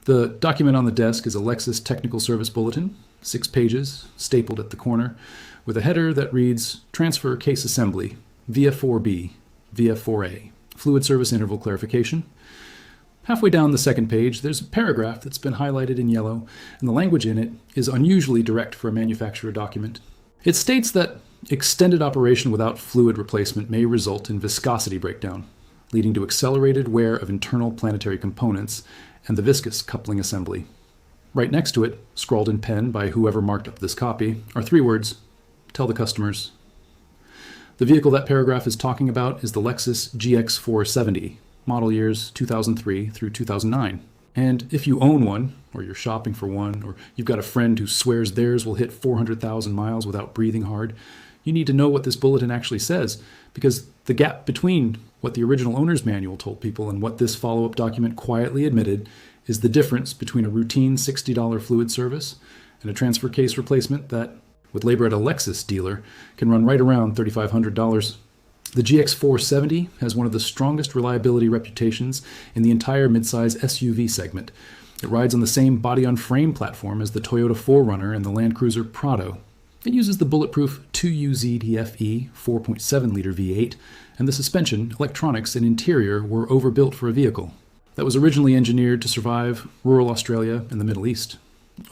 The document on the desk is a Lexus Technical Service Bulletin, 6 pages, stapled at the corner, with a header that reads Transfer Case Assembly, VF4B, VF4A, Fluid Service Interval Clarification. Halfway down the second page, there's a paragraph that's been highlighted in yellow, and the language in it is unusually direct for a manufacturer document. It states that extended operation without fluid replacement may result in viscosity breakdown, leading to accelerated wear of internal planetary components and the viscous coupling assembly. Right next to it, scrawled in pen by whoever marked up this copy, are 3 words: tell the customers. The vehicle that paragraph is talking about is the Lexus GX470, model years 2003 through 2009. And if you own one, or you're shopping for one, or you've got a friend who swears theirs will hit 400,000 miles without breathing hard, you need to know what this bulletin actually says, because the gap between what the original owner's manual told people and what this follow-up document quietly admitted is the difference between a routine $60 fluid service and a transfer case replacement that, with labor at a Lexus dealer, can run right around $3,500. The GX470 has one of the strongest reliability reputations in the entire midsize SUV segment. It rides on the same body-on-frame platform as the Toyota 4Runner and the Land Cruiser Prado. It uses the bulletproof 2UZ-DFE 4.7-liter V8, and the suspension, electronics, and interior were overbuilt for a vehicle that was originally engineered to survive rural Australia and the Middle East.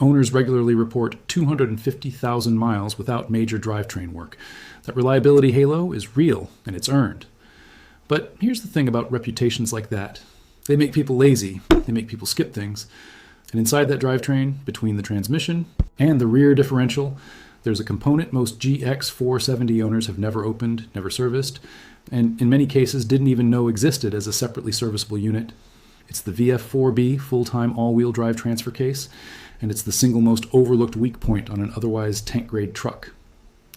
Owners regularly report 250,000 miles without major drivetrain work. That reliability halo is real, and it's earned. But here's the thing about reputations like that. They make people lazy, they make people skip things. And inside that drivetrain, between the transmission and the rear differential, there's a component most GX470 owners have never opened, never serviced, and in many cases didn't even know existed as a separately serviceable unit. It's the VF4B full-time all-wheel drive transfer case, and it's the single most overlooked weak point on an otherwise tank-grade truck.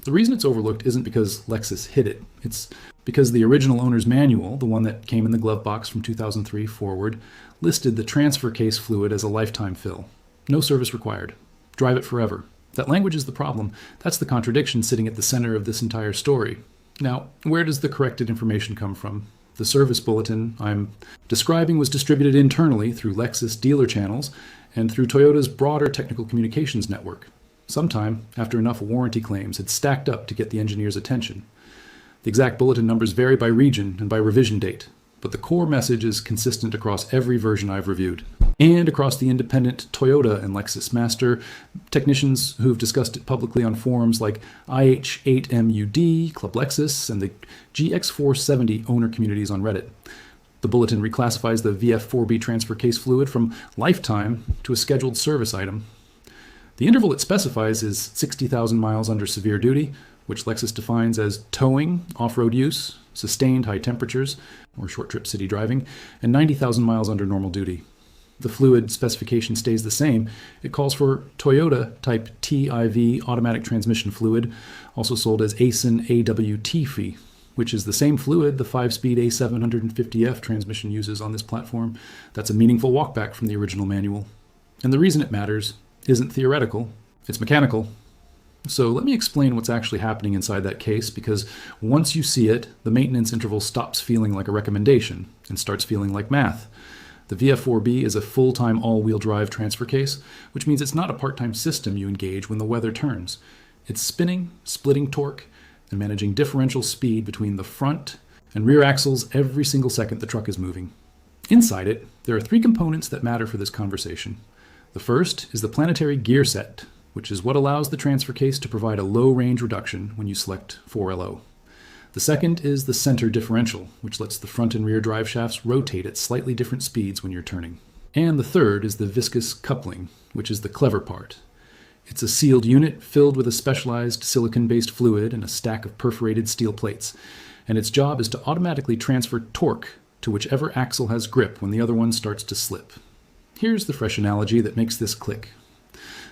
The reason it's overlooked isn't because Lexus hid it. It's because the original owner's manual, the one that came in the glove box from 2003 forward, listed the transfer case fluid as a lifetime fill. No service required. Drive it forever. That language is the problem. That's the contradiction sitting at the center of this entire story. Now, where does the corrected information come from? The service bulletin I'm describing was distributed internally through Lexus dealer channels and through Toyota's broader technical communications network, sometime after enough warranty claims had stacked up to get the engineer's attention. The exact bulletin numbers vary by region and by revision date, but the core message is consistent across every version I've reviewed, and across the independent Toyota and Lexus master technicians who've discussed it publicly on forums like IH8MUD, Club Lexus, and the GX470 owner communities on Reddit. The bulletin reclassifies the VF4B transfer case fluid from lifetime to a scheduled service item. The interval it specifies is 60,000 miles under severe duty, which Lexus defines as towing, off-road use, sustained high temperatures, or short-trip city driving, and 90,000 miles under normal duty. The fluid specification stays the same. It calls for Toyota Type TIV automatic transmission fluid, also sold as ASIN AWT, which is the same fluid the 5-speed A750F transmission uses on this platform. That's a meaningful walkback from the original manual. And the reason it matters isn't theoretical, it's mechanical. So let me explain what's actually happening inside that case, because once you see it, the maintenance interval stops feeling like a recommendation and starts feeling like math. The VF4B is a full-time all-wheel drive transfer case, which means it's not a part-time system you engage when the weather turns. It's spinning, splitting torque, and managing differential speed between the front and rear axles every single second the truck is moving. Inside it, there are 3 components that matter for this conversation. The first is the planetary gear set, which is what allows the transfer case to provide a low range reduction when you select 4LO. The second is the center differential, which lets the front and rear drive shafts rotate at slightly different speeds when you're turning. And the third is the viscous coupling, which is the clever part. It's a sealed unit filled with a specialized silicon-based fluid and a stack of perforated steel plates, and its job is to automatically transfer torque to whichever axle has grip when the other one starts to slip. Here's the fresh analogy that makes this click.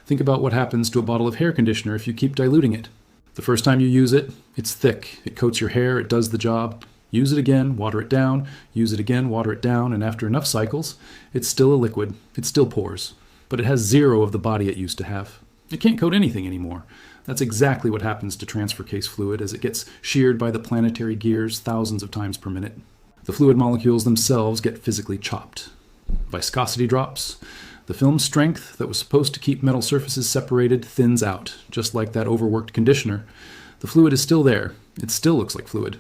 Think about what happens to a bottle of hair conditioner if you keep diluting it. The first time you use it, it's thick. It coats your hair, it does the job. Use it again, water it down, use it again, water it down, and after enough cycles, it's still a liquid. It still pours, but it has 0 of the body it used to have. It can't coat anything anymore. That's exactly what happens to transfer case fluid as it gets sheared by the planetary gears thousands of times per minute. The fluid molecules themselves get physically chopped. Viscosity drops, The film strength that was supposed to keep metal surfaces separated thins out, just like that overworked conditioner. The fluid is still there. It still looks like fluid.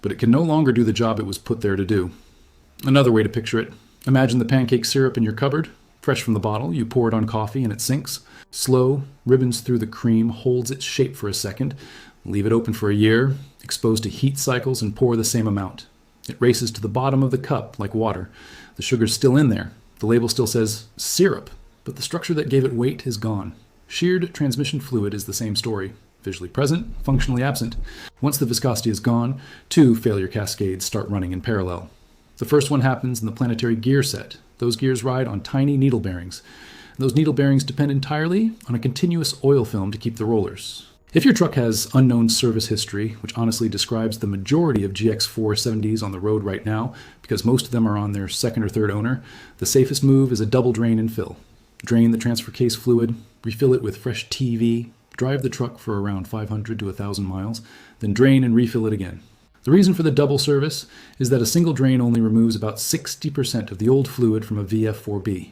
But it can no longer do the job it was put there to do. Another way to picture it: imagine the pancake syrup in your cupboard. Fresh from the bottle, you pour it on coffee and it sinks. Slow, ribbons through the cream, holds its shape for a second. Leave it open for a year, exposed to heat cycles, and pour the same amount. It races to the bottom of the cup like water. The sugar's still in there. The label still says syrup, but the structure that gave it weight is gone. Sheared transmission fluid is the same story. Visually present, functionally absent. Once the viscosity is gone, two failure cascades start running in parallel. The first one happens in the planetary gear set. Those gears ride on tiny needle bearings. Those needle bearings depend entirely on a continuous oil film to keep the rollers. If your truck has unknown service history, which honestly describes the majority of GX470s on the road right now, because most of them are on their second or third owner, the safest move is a double drain and fill. Drain the transfer case fluid, refill it with fresh TV, drive the truck for around 500 to 1,000 miles, then drain and refill it again. The reason for the double service is that a single drain only removes about 60% of the old fluid from a VF4B.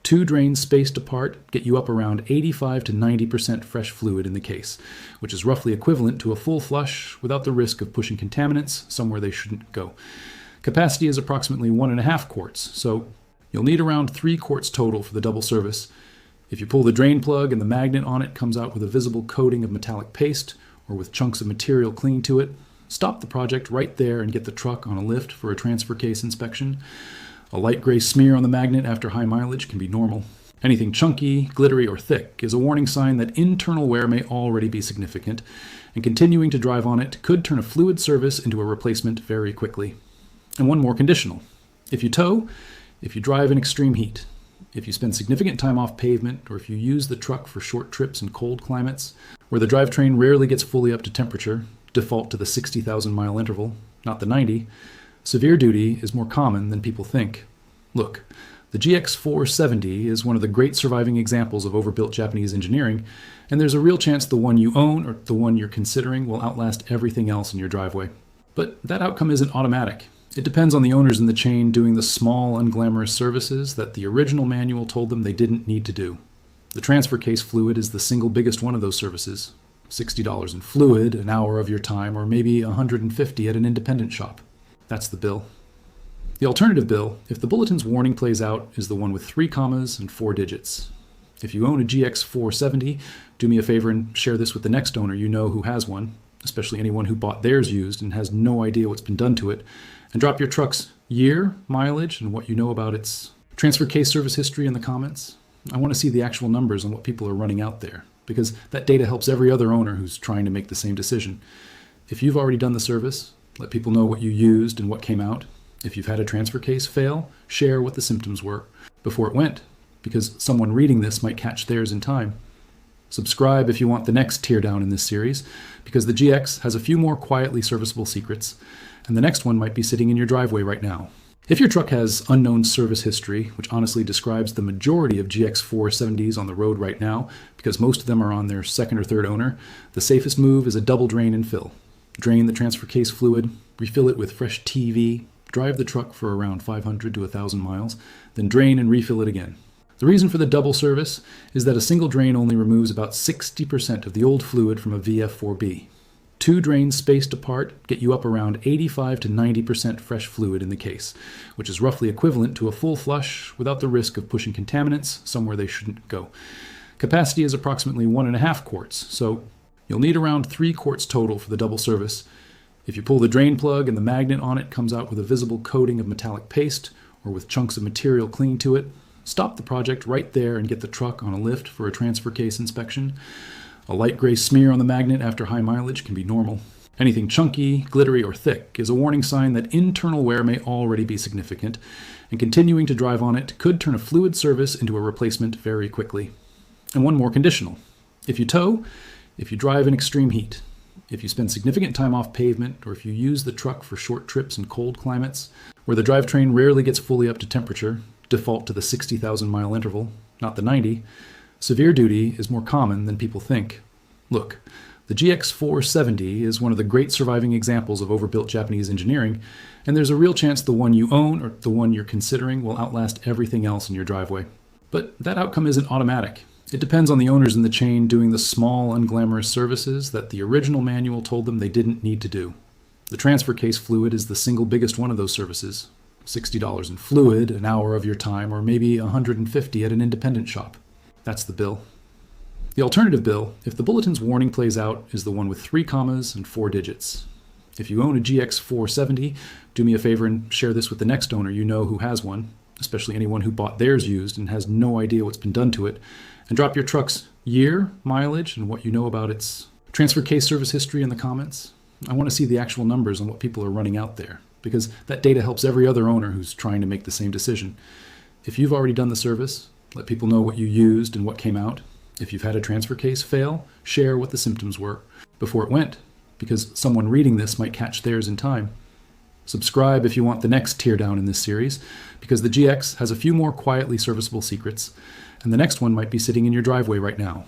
Two drains spaced apart get you up around 85 to 90% fresh fluid in the case, which is roughly equivalent to a full flush without the risk of pushing contaminants somewhere they shouldn't go. Capacity is approximately 1.5 quarts, so you'll need around 3 quarts total for the double service. If you pull the drain plug and the magnet on it comes out with a visible coating of metallic paste or with chunks of material clinging to it, stop the project right there and get the truck on a lift for a transfer case inspection. A light gray smear on the magnet after high mileage can be normal. Anything chunky, glittery, or thick is a warning sign that internal wear may already be significant, and continuing to drive on it could turn a fluid service into a replacement very quickly. And one more conditional. If you tow, if you drive in extreme heat, if you spend significant time off pavement, or if you use the truck for short trips in cold climates, where the drivetrain rarely gets fully up to temperature, default to the 60,000 mile interval, not the 90, severe duty is more common than people think. Look, the GX470 is one of the great surviving examples of overbuilt Japanese engineering, and there's a real chance the one you own or the one you're considering will outlast everything else in your driveway. But that outcome isn't automatic. It depends on the owners in the chain doing the small, unglamorous services that the original manual told them they didn't need to do. The transfer case fluid is the single biggest one of those services. $60 in fluid, an hour of your time, or maybe $150 at an independent shop. That's the bill. The alternative bill, if the Bulletin's warning plays out, is the one with 3 commas and 4 digits. If you own a GX470, do me a favor and share this with the next owner you know who has one, especially anyone who bought theirs used and has no idea what's been done to it, and drop your truck's year, mileage, and what you know about its transfer case service history in the comments. I want to see the actual numbers on what people are running out there, because that data helps every other owner who's trying to make the same decision. If you've already done the service, let people know what you used and what came out. If you've had a transfer case fail, share what the symptoms were before it went, because someone reading this might catch theirs in time. Subscribe if you want the next teardown in this series, because the GX has a few more quietly serviceable secrets, and the next one might be sitting in your driveway right now. If your truck has unknown service history, which honestly describes the majority of GX470s on the road right now, because most of them are on their second or third owner, the safest move is a double drain and fill. Drain the transfer case fluid, refill it with fresh TV, drive the truck for around 500 to 1,000 miles, then drain and refill it again. The reason for the double service is that a single drain only removes about 60% of the old fluid from a VF4B. Two drains spaced apart get you up around 85 to 90% fresh fluid in the case, which is roughly equivalent to a full flush without the risk of pushing contaminants somewhere they shouldn't go. Capacity is approximately 1.5 quarts, so you'll need around 3 quarts total for the double service. If you pull the drain plug and the magnet on it comes out with a visible coating of metallic paste or with chunks of material clinging to it, stop the project right there and get the truck on a lift for a transfer case inspection. A light gray smear on the magnet after high mileage can be normal. Anything chunky, glittery, or thick is a warning sign that internal wear may already be significant, and continuing to drive on it could turn a fluid service into a replacement very quickly. And one more conditional. If you tow, if you drive in extreme heat, if you spend significant time off pavement, or if you use the truck for short trips in cold climates, where the drivetrain rarely gets fully up to temperature, default to the 60,000 mile interval, not the 90, severe duty is more common than people think. Look, the GX470 is one of the great surviving examples of overbuilt Japanese engineering, and there's a real chance the one you own or the one you're considering will outlast everything else in your driveway. But that outcome isn't automatic. It depends on the owners in the chain doing the small, unglamorous services that the original manual told them they didn't need to do. The transfer case fluid is the single biggest one of those services. $60 in fluid, an hour of your time, or maybe $150 at an independent shop. That's the bill. The alternative bill, if the Bulletin's warning plays out, is the one with 3 commas and 4 digits. If you own a GX470, do me a favor and share this with the next owner you know who has one, especially anyone who bought theirs used and has no idea what's been done to it, and drop your truck's year, mileage, and what you know about its transfer case service history in the comments. I want to see the actual numbers on what people are running out there, because that data helps every other owner who's trying to make the same decision. If you've already done the service, let people know what you used and what came out. If you've had a transfer case fail, share what the symptoms were before it went, because someone reading this might catch theirs in time. Subscribe if you want the next teardown in this series, because the GX has a few more quietly serviceable secrets, and the next one might be sitting in your driveway right now.